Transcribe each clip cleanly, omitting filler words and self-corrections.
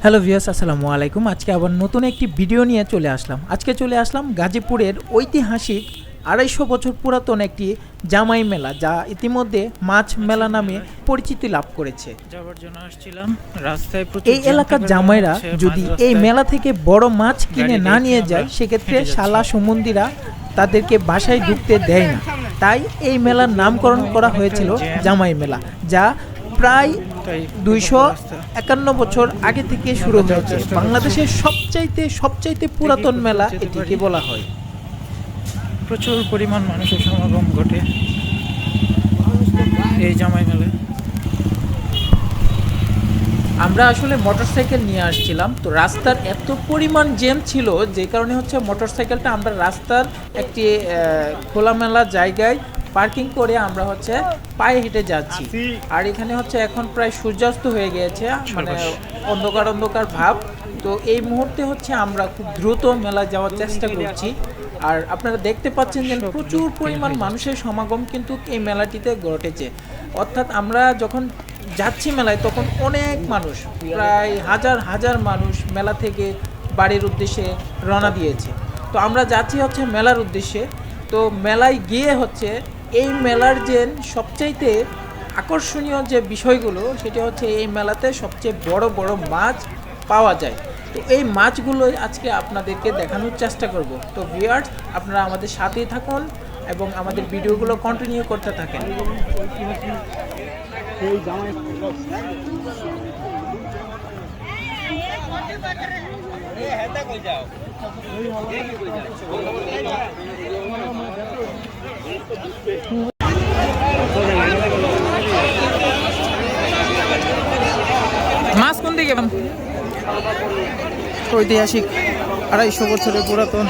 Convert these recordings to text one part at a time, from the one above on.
Hello viewers, আসসালামু আলাইকুম। আজকে আবার নতুন একটি ভিডিও নিয়ে চলে আসলাম গাজীপুরের ঐতিহাসিক ২৫০ বছর পুরাতন একটি জামাই মেলা, যা ইতিমধ্যে মাছ মেলা নামে পরিচিতি লাভ করেছে। যাওয়ার জন্য আসছিলাম, রাস্তায় এই এলাকার জামাইরা যদি এই মেলা থেকে বড় মাছ কিনে না নিয়ে যায়, সেক্ষেত্রে শালা সম্বন্ধীরা তাদেরকে বাসায় ঢুকতে দেয় না। তাই এই মেলার নামকরণ করা হয়েছিল জামাই মেলা, যা প্রায় ২৫১ বছর আগে থেকে শুরু হয়েছে। বাংলাদেশের সবচাইতে পুরাতন মেলা এটিকে বলা হয়। প্রচুর পরিমাণ মানুষের সমাগম ঘটে এই জামাই মেলায়। আমরা আসলে মোটরসাইকেল নিয়ে আসছিলাম, তো রাস্তার এত পরিমাণ জ্যাম ছিল, যে কারণে মোটরসাইকেলটা আমরা রাস্তার একটি খোলামেলা জায়গায় পার্কিং করে আমরা পায়ে হেঁটে যাচ্ছি। আর এখানে এখন প্রায় সূর্যাস্ত হয়ে গিয়েছে, মানে অন্ধকার ভাব। তো এই মুহূর্তে আমরা খুব দ্রুত মেলায় যাওয়ার চেষ্টা করছি। আর আপনারা দেখতে পাচ্ছেন যে প্রচুর পরিমাণ মানুষের সমাগম কিন্তু এই মেলাটিতে ঘটেছে। অর্থাৎ আমরা যখন যাচ্ছি মেলায়, তখন অনেক মানুষ, প্রায় হাজার মানুষ মেলা থেকে বাড়ির উদ্দেশ্যে রওনা দিয়েছে। তো আমরা যাচ্ছি মেলার উদ্দেশ্যে। তো মেলায় গিয়ে এই মেলার যে সবচাইতে আকর্ষণীয় যে বিষয়গুলো, সেটা এই মেলাতে সবচেয়ে বড় মাছ পাওয়া যায়। তো এই মাছগুলোই আজকে আপনাদেরকে দেখানোর চেষ্টা করব। তো ভিউয়ার্স, আপনারা আমাদের সাথেই থাকুন এবং আমাদের ভিডিওগুলো কন্টিনিউ করতে থাকেন। মাছ কোন দিকে? ঐতিহাসিক ২৫০ বছরের পুরাতন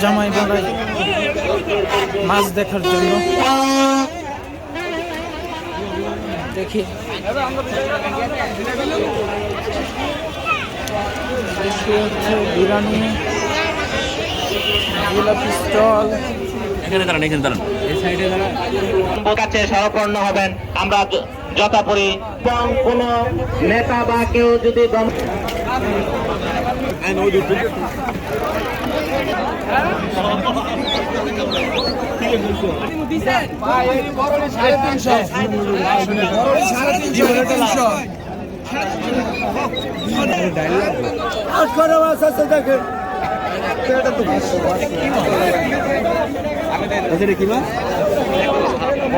জামাই মেলায় মাছ দেখার জন্য দেখি। বিরিয়ানি, জিলাপি স্টল। এখানে দাঁড়ান, এই সাইডে দাঁড়ান। কাছে শরণাপন্ন হবেন। আমরা যথাপরি কোন নেতা বা কেউ যদি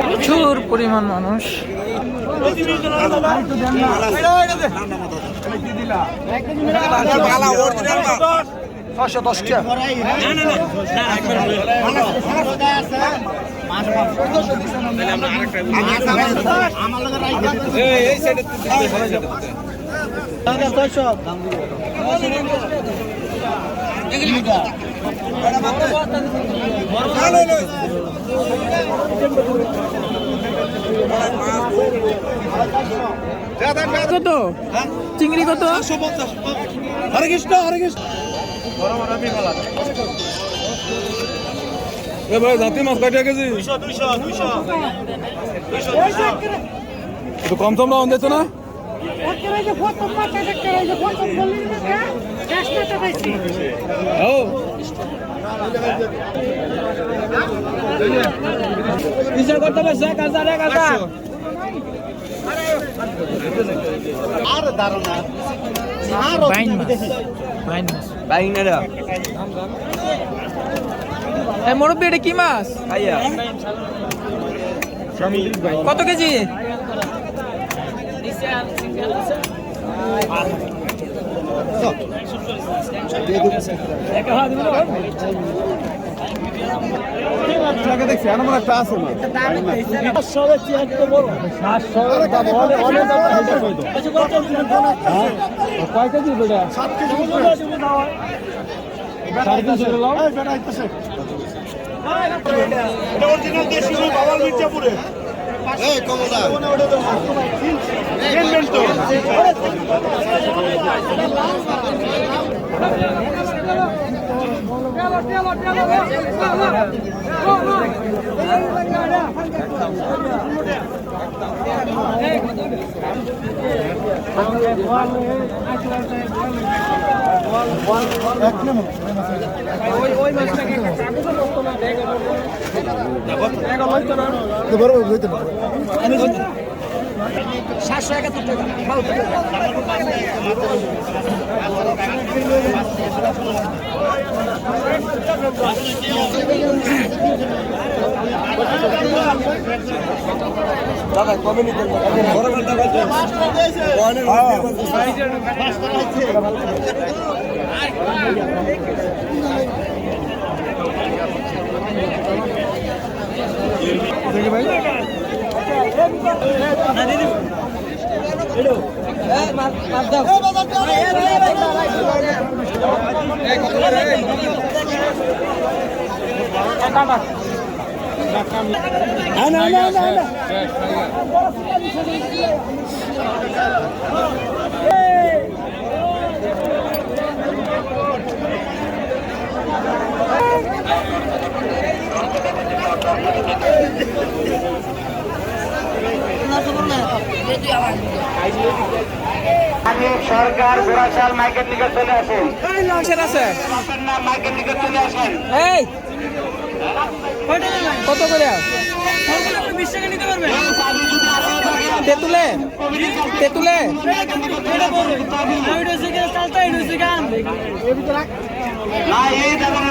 প্রচুর পরিমাণ মানুষ। কত চিংড়ি? কত? হরে কৃষ্ণ। ভাই জাতি মাছ কয়টা কেজি? 200 একটু কম সম রাউন্ড দিত না? মুরব্বী, এটা কি মাছ? কত কেজি? দেখছি আমার একটা আছে কয় কেজি? 7 কেজি। অরিজিনাল দেশি বাবার মির্জাপুরে। সরকার ঘোড়াশাল মাইকের নিকট চলে আসেন। আছে মাইকের নিকট চলে আসেন। এই কত করে তেতুলে তেতুলে না এই যেমন